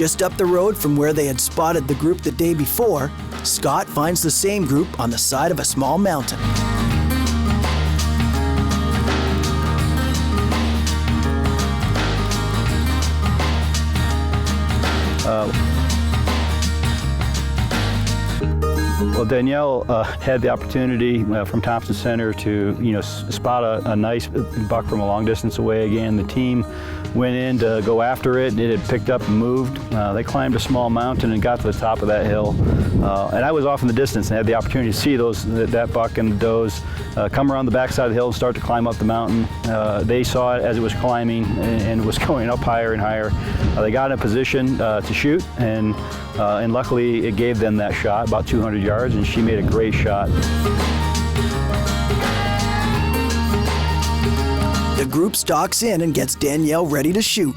Just up the road from where they had spotted the group the day before, Scott finds the same group on the side of a small mountain. Well, Danielle had the opportunity from Thompson Center to, spot a nice buck from a long distance away again. The team went in to go after it. It had picked up and moved. They climbed a small mountain and got to the top of that hill. And I was off in the distance and had the opportunity to see that buck and the does come around the backside of the hill and start to climb up the mountain. They saw it as it was climbing and was going up higher and higher. They got in a position to shoot, and luckily it gave them that shot, about 200 yards, and she made a great shot. The group stalks in and gets Danielle ready to shoot.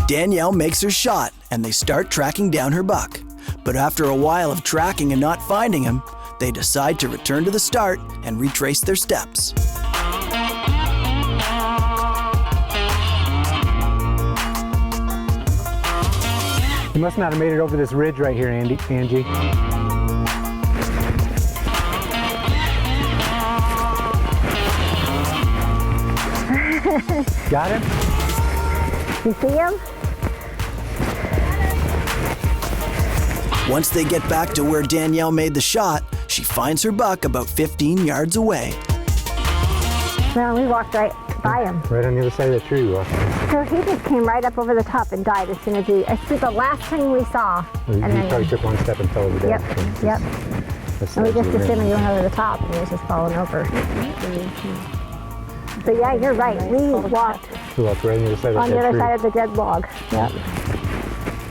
Danielle makes her shot, and they start tracking down her buck. But after a while of tracking and not finding him, they decide to return to the start and retrace their steps. You must not have made it over this ridge right here, Angie. Got him? You see him? Once they get back to where Danielle made the shot, she finds her buck about 15 yards away. Well, we walked right by him. Right on the other side of the tree we walked. So he just came right up over the top and died as soon as I see the last thing we saw. Well, and you then probably took one step and fell over there. Yep. And we just assumed he went over the top and he was just falling over. So yeah, you're right. We walked right on the other side of on the other side of the dead log. Yep.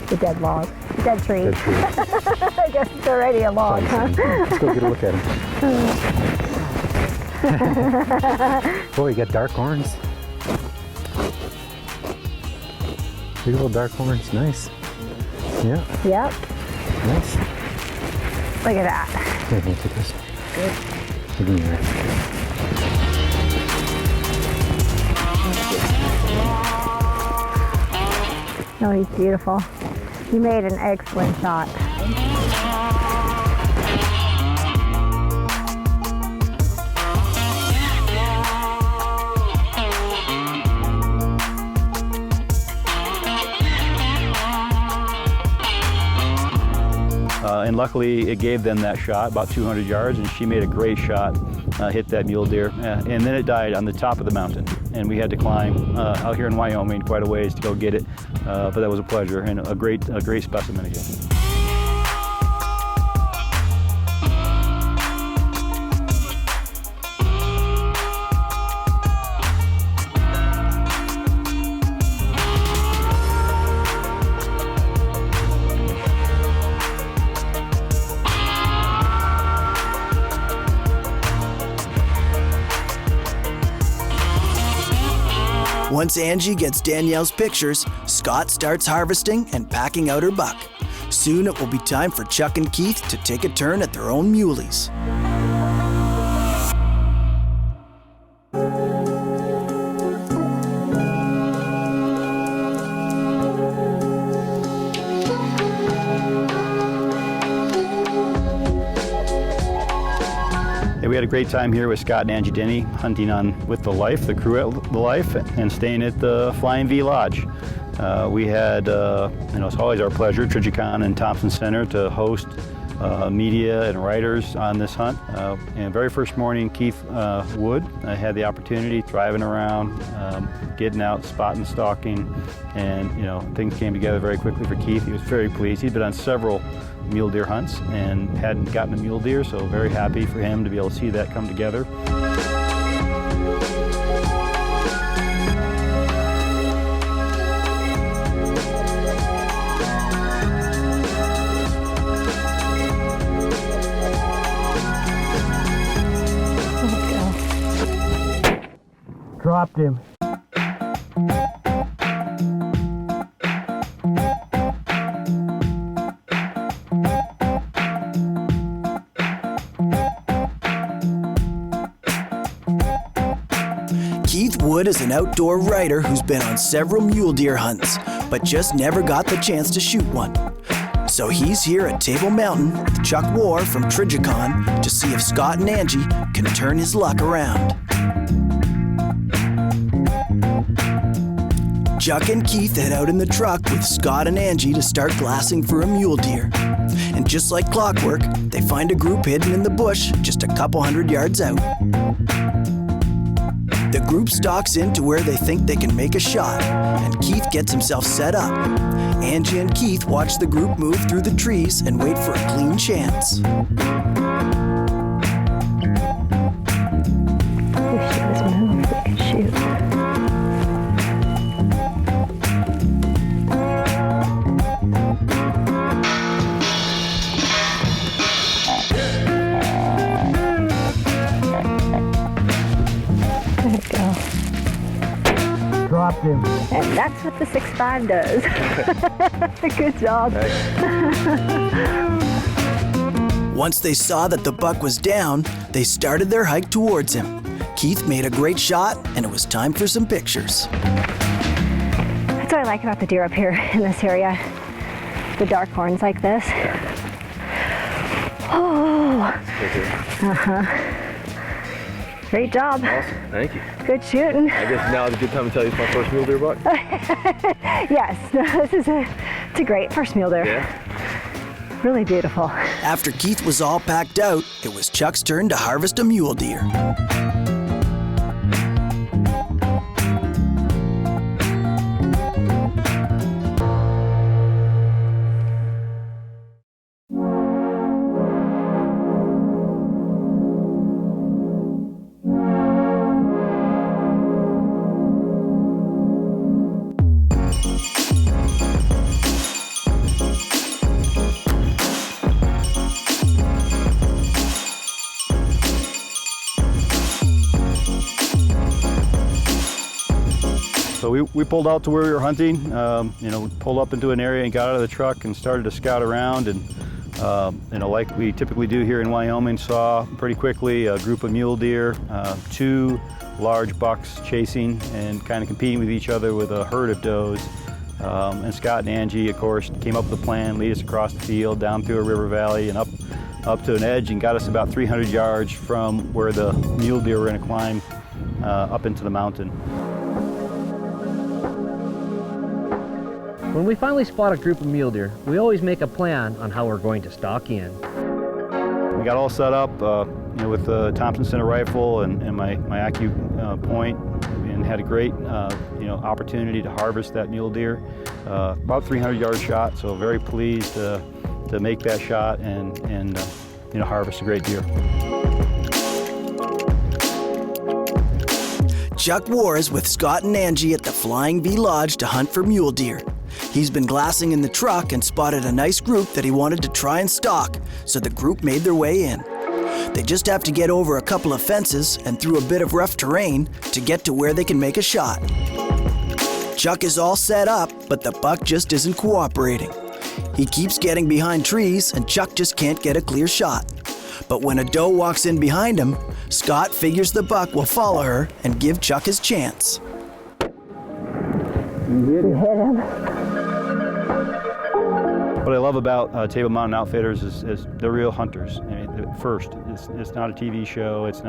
The dead log. Dead tree. Dead tree. I guess it's already a log, huh? Let's go get a look at him. Boy, you got dark horns. Big little dark horns. Nice. Yeah. Yep. Nice. Look at that. Here, let me take this. Good. Give me that. Oh, he's beautiful. You made an excellent shot. And luckily it gave them that shot, about 200 yards, and she made a great shot, hit that mule deer, and then it died on the top of the mountain. And we had to climb out here in Wyoming quite a ways to go get it, but that was a pleasure and a great specimen again. Once Angie gets Danielle's pictures, Scott starts harvesting and packing out her buck. Soon it will be time for Chuck and Keith to take a turn at their own muleys. We had a great time here with Scott and Angie Denny, hunting on with the Life, the crew at the Life, and staying at the Flying V Lodge. We had, it's always our pleasure, Trijicon and Thompson Center, to host media and writers on this hunt. And very first morning, Keath Wood had the opportunity, driving around, getting out, spotting, stalking, and things came together very quickly for Keath. He was very pleased. He'd been on several mule deer hunts and hadn't gotten a mule deer, so very happy for him to be able to see that come together. Dropped him. Keath Wood is an outdoor writer who's been on several mule deer hunts, but just never got the chance to shoot one. So he's here at Table Mountain with Chuck Wahr from Trijicon to see if Scott and Angie can turn his luck around. Chuck and Keath head out in the truck with Scott and Angie to start glassing for a mule deer. And just like clockwork, they find a group hidden in the bush just a couple hundred yards out. The group stalks into where they think they can make a shot, and Keath gets himself set up. Angie and Keath watch the group move through the trees and wait for a clean chance. If she was moved, we could shoot. Dropped him. And that's what the 6.5 does. Good job. Once they saw that the buck was down, they started their hike towards him. Keath made a great shot, and it was time for some pictures. That's what I like about the deer up here in this area. The dark horns like this. Oh. Great job. Awesome. Thank you. Good shooting. I guess now is a good time to tell you it's my first mule deer buck. Yes, this is it's a great first mule deer. Yeah. Really beautiful. After Keath was all packed out, it was Chuck's turn to harvest a mule deer. So we pulled out to where we were hunting, pulled up into an area and got out of the truck and started to scout around, and like we typically do here in Wyoming, saw pretty quickly a group of mule deer, two large bucks chasing and kind of competing with each other with a herd of does. And Scott and Angie, of course, came up with a plan, lead us across the field, down through a river valley and up to an edge, and got us about 300 yards from where the mule deer were going to climb up into the mountain. When we finally spot a group of mule deer, we always make a plan on how we're going to stalk in. We got all set up with the Thompson Center rifle and my AccuPoint, and had a great opportunity to harvest that mule deer. About 300-yard shot, so very pleased to make that shot and harvest a great deer. Chuck Wahr is with Scott and Angie at the Flying V Lodge to hunt for mule deer. He's been glassing in the truck and spotted a nice group that he wanted to try and stalk, so the group made their way in. They just have to get over a couple of fences and through a bit of rough terrain to get to where they can make a shot. Chuck is all set up, but the buck just isn't cooperating. He keeps getting behind trees and Chuck just can't get a clear shot. But when a doe walks in behind him, Scott figures the buck will follow her and give Chuck his chance. You hit him. What I love about Table Mountain Outfitters is they're real hunters. I mean, first, it's not a TV show. It's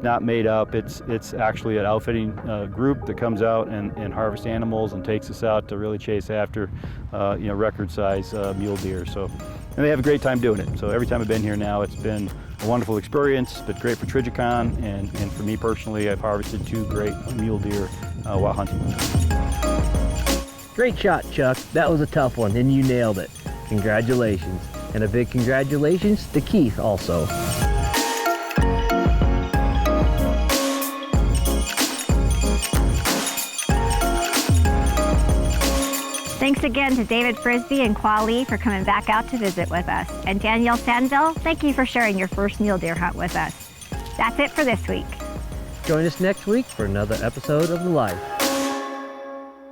not made up. It's actually an outfitting group that comes out and harvests animals and takes us out to really chase after record-size mule deer. So, and they have a great time doing it. So every time I've been here now, it's been a wonderful experience. It's been great for Trijicon, and for me personally, I've harvested 2 great mule deer while hunting. Great shot, Chuck. That was a tough one, and you nailed it. Congratulations. And a big congratulations to Keath also. Thanks again to David Frisbee and Kwa Lee for coming back out to visit with us. And Danielle Sanville, thank you for sharing your first mule deer hunt with us. That's it for this week. Join us next week for another episode of The Life.